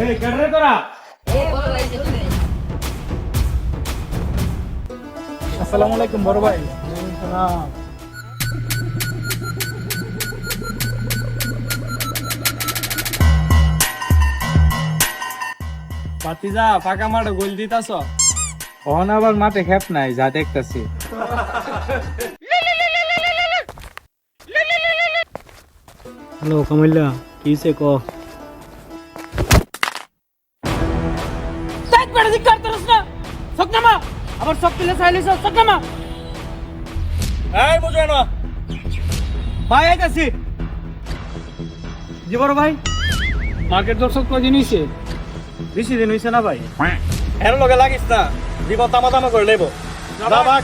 এই কেডরে তোরা আসসালামু আলাইকুম বড় ভাই। বাতিজা ফাঁকা মাঠে গোল দিতাছ কখন আবার মাঠে খেপ নাই, যা দেখতেছি। হ্যালো কামাইল্লা, কি হইছে ক? তাই পেড়ে দিক করতরস না সকনামা আবার সব পিলে চাইলিস সকনামা এই বুঝে না ভাই আইতাছি জি বড় ভাই মার্কেট দর্শক কদিন হইছে? বেশি দিন হইছে না ভাই এর লগে লাগিস না জীবন তামা তামা করে লেবো যা ভাগ